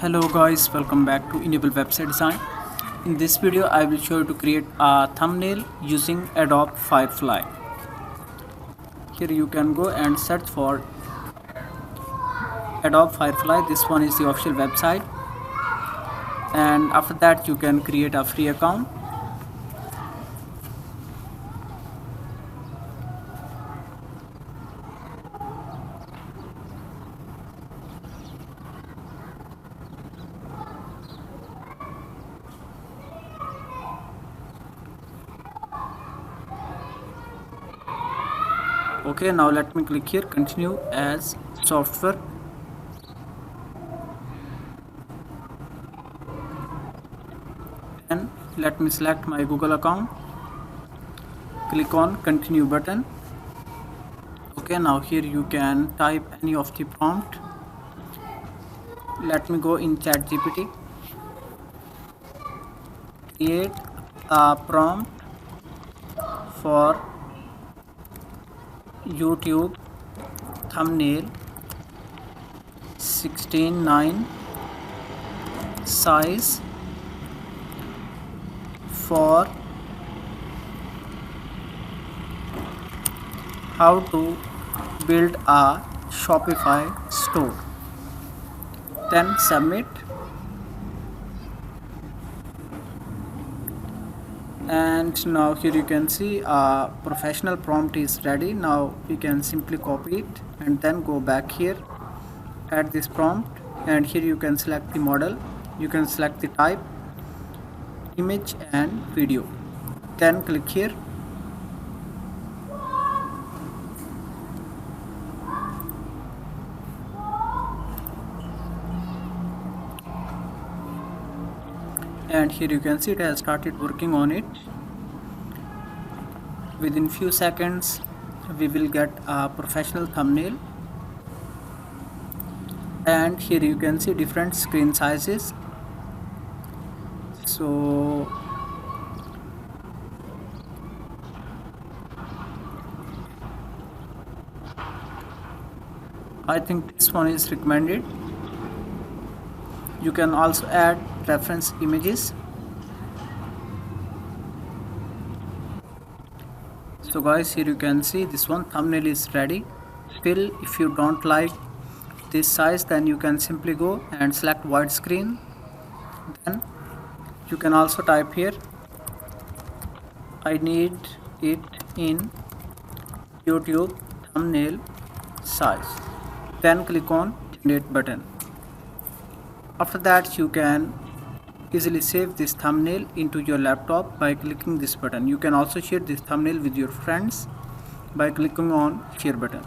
Hello guys, welcome back to Enable Website Design. In this video I will show you to create a thumbnail using Adobe Firefly. Here you can go and search for Adobe Firefly. This one is the official website, and after that you can create a free account. Okay, now let me click here, continue as software. And let me select my Google account, click on continue button. Okay, now here you can type any of the prompt. Let me go in ChatGPT, create a prompt for YouTube thumbnail 16:9 size for how to build a Shopify store. Then submit, and now here you can see a professional prompt is ready. Now you can simply copy it and then go back here, add this prompt, and here you can select the model, you can select the type, image and video, then click here. And here you can see it has started working on it. Within few seconds we will get a professional thumbnail, and here you can see different screen sizes. So I think this one is recommended. You can also add reference images. So guys, here you can see this one thumbnail is ready. Still, if you don't like this size, then you can simply go and select widescreen. Then you can also type here, I need it in YouTube thumbnail size, then click on generate button. After that you can easily save this thumbnail into your laptop by clicking this button. You can also share this thumbnail with your friends by clicking on share button.